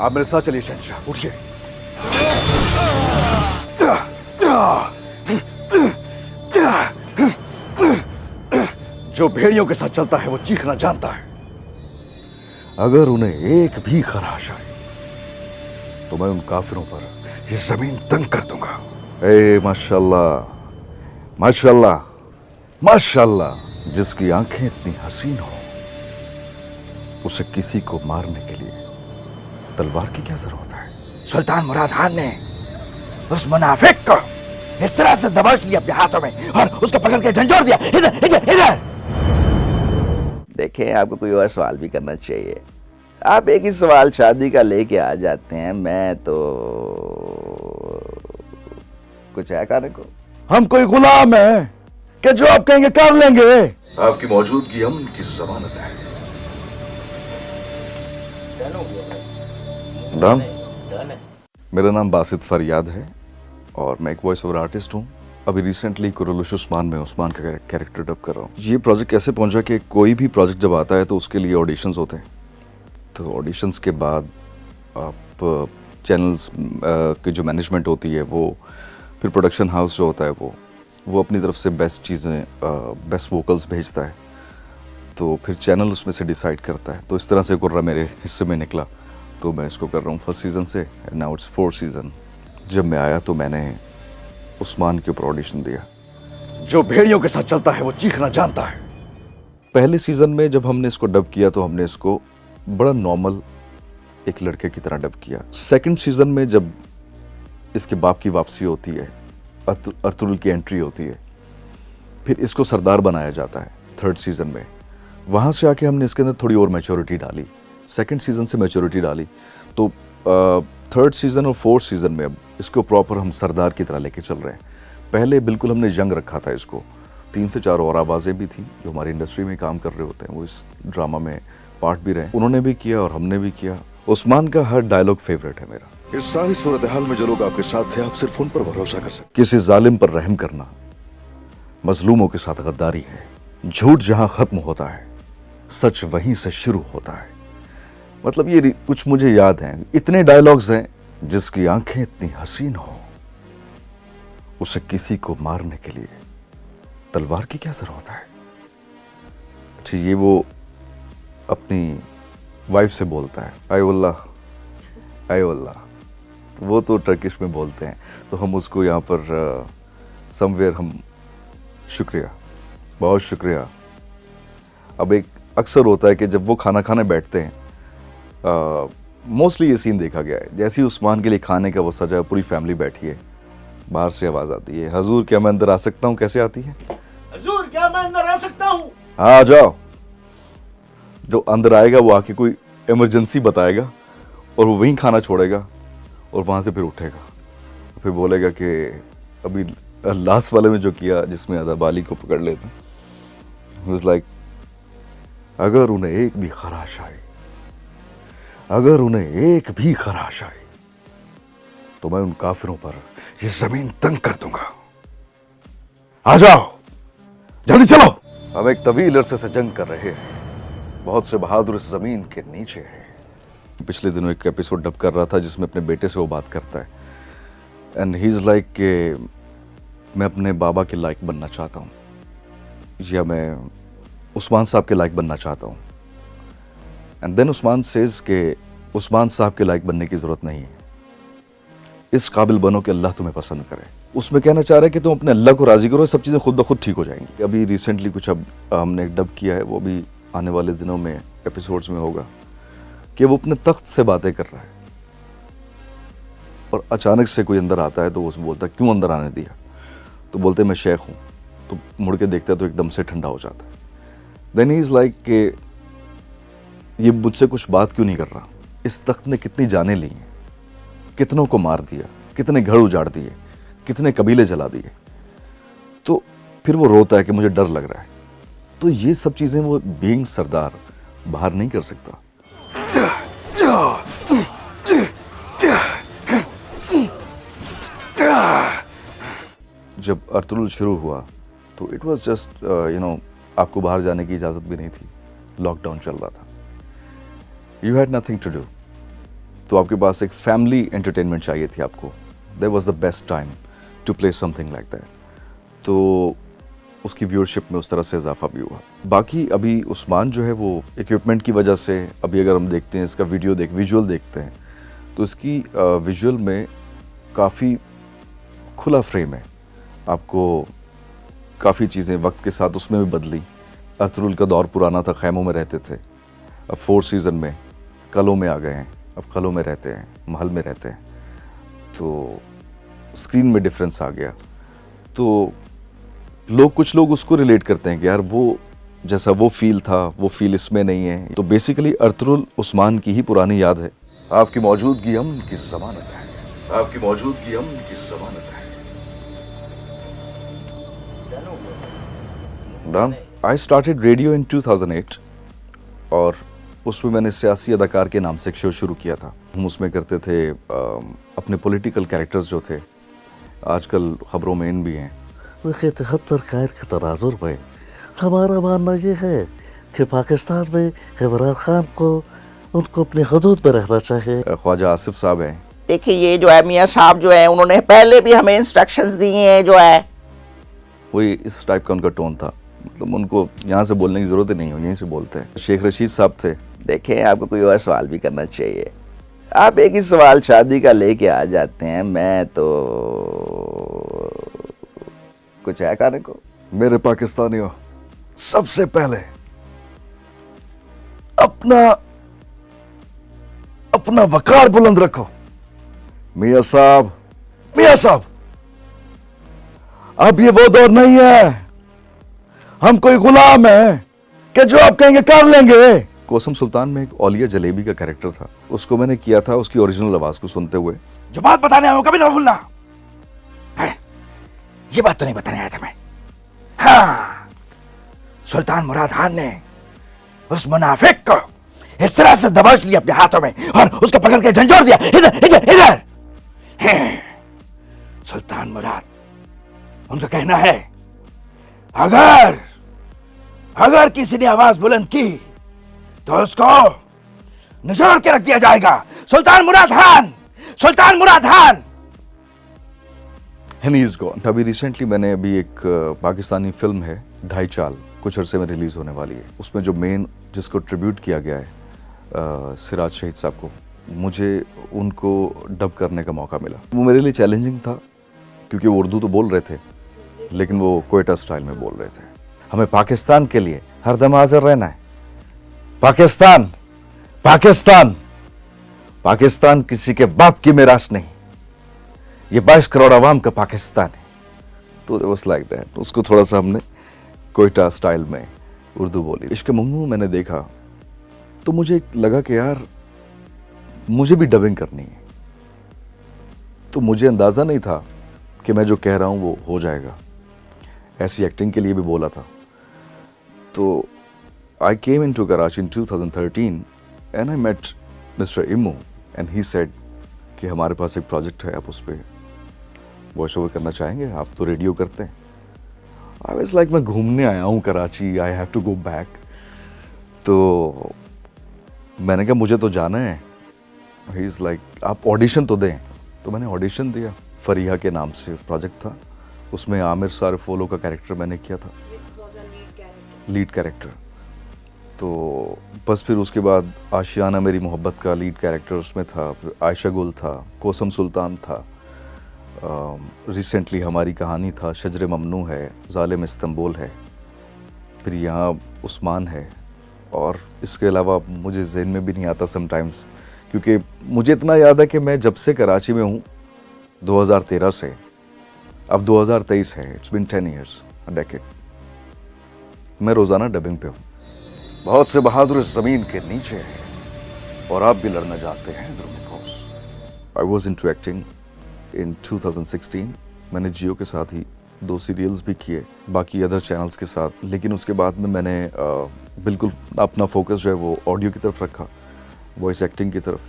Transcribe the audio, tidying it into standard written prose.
आप मेरे साथ चलिए शहंशाह, उठिए। जो भेड़ियों के साथ चलता है वो चीखना जानता है। अगर उन्हें एक भी खराश आई तो मैं उन काफिरों पर ये जमीन तंग कर दूंगा। ए माशाल्लाह, माशाल्लाह, माशाल्लाह। जिसकी आंखें इतनी हसीन हो उसे किसी को मारने के लिए तलवार की क्या जरूरत है? सुल्तान मुराद खान ने उस मुनाफिक को इस तरह से दबोच लिया अपने हाथों में और उसको पकड़ के झंझोड़ दिया। इधर इधर इधर। देखें, आपको कोई और सवाल भी करना चाहिए। आप एक ही सवाल शादी का लेके आ जाते हैं। मैं तो कुछ है कहने को? हम कोई गुलाम है कि जो आप कहेंगे कर लेंगे? आपकी मौजूदगी अमन की जमानत है। नाम? मेरा नाम बासित फरियाद है और मैं एक वॉइस ओवर आर्टिस्ट हूँ। अभी रिसेंटली कुरुलुश उस्मान में उस्मान का कैरेक्टर डब कर रहा हूँ। ये प्रोजेक्ट कैसे पहुंचा कि कोई भी प्रोजेक्ट जब आता है तो उसके लिए ऑडिशंस होते हैं। तो ऑडिशंस के बाद आप चैनल्स की जो मैनेजमेंट होती है वो, फिर प्रोडक्शन हाउस जो होता है वो अपनी तरफ से बेस्ट चीज़ें, बेस्ट वोकल्स भेजता है। तो फिर चैनल उसमें से डिसाइड करता है। तो इस तरह से कुर्रा मेरे हिस्से में निकला। तो मैं इसको कर रहा हूँ फर्स्ट सीज़न से, and now it's 4th season. जब मैं आया तो मैंने उस्मान के ऊपर ऑडिशन दिया। जो भेड़ियों के साथ चलता है वो चीखना जानता है। पहले सीज़न में जब हमने इसको डब किया तो हमने इसको बड़ा नॉर्मल एक लड़के की तरह डब किया। सेकंड सीज़न में जब इसके बाप की वापसी होती है, अर्तुगरुल की एंट्री होती है, फिर इसको सरदार बनाया जाता है 3rd सीज़न में। वहाँ से आके हमने इसके अंदर थोड़ी और मैच्योरिटी डाली। सेकंड सीज़न से मैच्योरिटी डाली तो 3rd सीज़न और 4th सीज़न में अब इसको प्रॉपर हम सरदार की तरह लेके चल रहे हैं। पहले बिल्कुल हमने यंग रखा था इसको। 3 से 4 और आवाज़ें भी थी जो हमारी इंडस्ट्री में काम कर रहे होते हैं, वो इस ड्रामा में पार्ट भी रहे। उन्होंने भी किया और हमने भी किया। उस्मान का हर डायलॉग फेवरेट है मेरा। इस सारी सूरत हाल में जो लोग आपके साथ थे, आप सिर्फ उन पर भरोसा कर सकते। किसी जालिम पर रहम करना मजलूमों के साथ गद्दारी है। झूठ जहां खत्म होता है सच वहीं से शुरू होता है। मतलब ये कुछ मुझे याद हैं, इतने डायलॉग्स हैं। जिसकी आंखें इतनी हसीन हो उसे किसी को मारने के लिए तलवार की क्या जरूरत है? अच्छा, ये वो अपनी वाइफ से बोलता है, आयोल्लाह आयोल्लाह। तो वो तो टर्किश में बोलते हैं, तो हम उसको यहाँ पर समवेयर हम शुक्रिया, बहुत शुक्रिया। अब एक अक्सर होता है कि जब वो खाना खाने बैठते हैं, मोस्टली ये सीन देखा गया है, जैसे ही उस्मान के लिए खाने का वो सजा, पूरी फैमिली बैठी है, बाहर से आवाज़ आती है, हजूर क्या मैं अंदर आ सकता हूँ? कैसे आती है? हजूर क्या मैं अंदर आ सकता हूँ? हाँ आ जाओ। जो अंदर आएगा वो आके कोई इमरजेंसी बताएगा और वो वहीं खाना छोड़ेगा और वहाँ से फिर उठेगा, फिर बोलेगा कि अभी लास्ट वाले में जो किया जिसमें अदाबाली को पकड़ लेता, वाज लाइक अगर उन्हें एक भी खराश आई, अगर उन्हें एक भी खराश आई तो मैं उन काफिरों पर ये जमीन तंग कर दूंगा। आ जाओ, जल्दी चलो। हम एक तवील अरसे से जंग कर रहे हैं, बहुत से बहादुर इस जमीन के नीचे हैं। पिछले दिनों एक एपिसोड डब कर रहा था जिसमें अपने बेटे से वो बात करता है, एंड ही इज लाइक कि मैं अपने बाबा के लायक बनना चाहता हूँ, या मैं उस्मान साहब के लायक बनना चाहता हूँ। एंड देन उस्मान सेज के उस्मान साहब के लायक बनने की ज़रूरत नहीं है, इस काबिल बनो कि अल्लाह तुम्हें पसंद करे। उसमें कहना चाह रहा है कि तुम अपने अल्लाह को राज़ी करो, सब चीज़ें खुद ब खुद ठीक हो जाएंगी। अभी रिसेंटली कुछ अब हमने डब किया है, वो भी आने वाले दिनों में एपिसोड्स में होगा, कि वो अपने तख्त से बातें कर रहा है और अचानक से कोई अंदर आता है तो वो बोलता है क्यों अंदर आने दिया? तो बोलते मैं शेख हूँ। तो मुड़ के देखता है तो एकदम से ठंडा हो जाता है। देन ही इज़ लाइक कि ये मुझसे कुछ बात क्यों नहीं कर रहा? इस तख्त ने कितनी जानें ली हैं, कितनों को मार दिया, कितने घर उजाड़ दिए, कितने कबीले जला दिए। तो फिर वो रोता है कि मुझे डर लग रहा है। तो ये सब चीज़ें वो बीइंग सरदार बाहर नहीं कर सकता। जब अर्तुगरुल शुरू हुआ तो इट वाज जस्ट आपको बाहर जाने की इजाज़त भी नहीं थी, लॉकडाउन चल रहा था, you had nothing to do. तो आपके पास एक फैमिली एंटरटेनमेंट चाहिए थी आपको, that was the best time to play something like that. तो उसकी व्यूअरशिप में उस तरह से इजाफा भी हुआ। बाकी अभी उस्मान जो है वो इक्विपमेंट की वजह से, अभी अगर हम देखते हैं इसका विजुअल देखते हैं तो इसकी विजुअल में काफ़ी खुला फ्रेम है। आपको काफ़ी चीज़ें वक्त के साथ उसमें भी बदली। अतरुल का दौर पुराना था, खैमों में रहते थे। अब 4 सीज़न में कलों में आ गए हैं, अब कलों में रहते हैं, महल में रहते हैं, तो स्क्रीन में डिफरेंस आ गया। तो कुछ लोग उसको रिलेट करते हैं कि यार वो जैसा वो फील था वो फील इसमें नहीं है। तो बेसिकली अतरुल उस्मान की ही पुरानी याद है। आपकी मौजूदगी हम की ज़मानत है, आपकी मौजूदगी हम की ज़मानत है। डन। आई स्टार्टेड रेडियो इन 2008 और उसमें मैंने सियासी अदाकार के नाम से एक शो शुरू किया था। हम उसमें करते थे अपने पॉलिटिकल कैरेक्टर्स जो थे, आजकल खबरों में इन भी हैं। देखिए 73 खैर के तनाजुर में हमारा मानना ये है कि पाकिस्तान में इमरान खान को उनको अपनी हदूद में रहना चाहिए। ख्वाजा आसिफ साहब हैं। देखिए ये जो है मियाँ साहब जो है उन्होंने पहले भी हमें इंस्ट्रक्शंस दिए हैं जो है। वही इस टाइप का उनका टोन था, मतलब उनको यहाँ से बोलने की ज़रूरत ही नहीं हो, यहीं से बोलते हैं। शेख रशीद साहब थे। देखें आपको कोई और सवाल भी करना चाहिए, आप एक ही सवाल शादी का लेके आ जाते हैं। मैं तो कुछ है कहने को। मेरे पाकिस्तानियों, सबसे पहले अपना वकार बुलंद रखो। मियाँ साहब, अब ये वो दौर नहीं है, हम कोई गुलाम है कि जो आप कहेंगे कर लेंगे। कोसम सुल्तान में एक औलिया जलेबी का कैरेक्टर था, उसको मैंने किया था उसकी ओरिजिनल आवाज को सुनते हुए। जो बात बताने आया हूं कभी ना भूलना है। ये बात तो नहीं बताने आया था मैं। हाँ, सुल्तान मुराद खान ने उस मुनाफिक को इस तरह से दबोच लिया अपने हाथों में और उसको पकड़ के झंझोड़ दिया। इधर सुल्तान मुराद, उनका कहना है अगर किसी ने आवाज बुलंद की तो उसको निचोड़ के रख दिया जाएगा। Sultan Murad Khan And he is gone। अभी रिसेंटली मैंने एक पाकिस्तानी फिल्म है ढाई चाल, कुछ अरसे में रिलीज होने वाली है। उसमें जो मेन जिसको ट्रिब्यूट किया गया है सिराज शहीद साहब को, मुझे उनको डब करने का मौका मिला। वो मेरे लिए चैलेंजिंग था क्योंकि वो उर्दू तो बोल रहे थे लेकिन वो कोयटा स्टाइल में बोल रहे थे। हमें पाकिस्तान के लिए हरदम हाजिर रहना है। पाकिस्तान किसी के बाप की मिरास नहीं, ये 22 करोड़ आवाम का पाकिस्तान है। तो it was like that। उसको थोड़ा सा हमने कोयटा स्टाइल में उर्दू बोली। इश्क ममनू मैंने देखा तो मुझे लगा कि यार मुझे भी डबिंग करनी है। तो मुझे अंदाज़ा नहीं था कि मैं जो कह रहा हूँ वो हो जाएगा। ऐसी एक्टिंग के लिए भी बोला था। तो I came into Karachi in 2013 and I met mister Imu and he said कि हमारे पास एक प्रोजेक्ट है, आप उस पर वॉइस ओवर करना चाहेंगे, आप तो रेडियो करते हैं। आई वाज लाइक मैं घूमने आया हूँ Karachi, I have to go back. तो मैंने कहा मुझे तो जाना है। ही इज़ लाइक आप ऑडिशन तो दें। तो मैंने ऑडिशन दिया। फरीहा के नाम से प्रोजेक्ट था, उसमें आमिर सारफोलो का कैरेक्टर मैंने किया था, लीड कैरेक्टर। तो बस फिर उसके बाद आशियाना मेरी मोहब्बत का लीड कैरेक्टर उसमें था, फिर आयशा गुल था, कोसम सुल्तान था, रिसेंटली हमारी कहानी था, शजर ममनू है, ज़ालिम इस्तांबुल है, फिर यहाँ उस्मान है। और इसके अलावा मुझे ज़हन में भी नहीं आता समटाइम्स, क्योंकि मुझे इतना याद है कि मैं जब से कराची में हूँ 2013 से, अब 2023 है, it's been 10 years, a decade, मैं रोज़ाना डबिंग पे हूँ। बहुत से बहादुर इस ज़मीन के नीचे हैं और आप भी लड़ना चाहते हैं द्रुमकोस। I was into acting in 2016। मैंने जियो के साथ ही 2 सीरियल्स भी किए, बाकी अदर चैनल्स के साथ। लेकिन उसके बाद में मैंने बिल्कुल अपना फोकस जो है वो ऑडियो की तरफ रखा, वॉइस एक्टिंग की तरफ।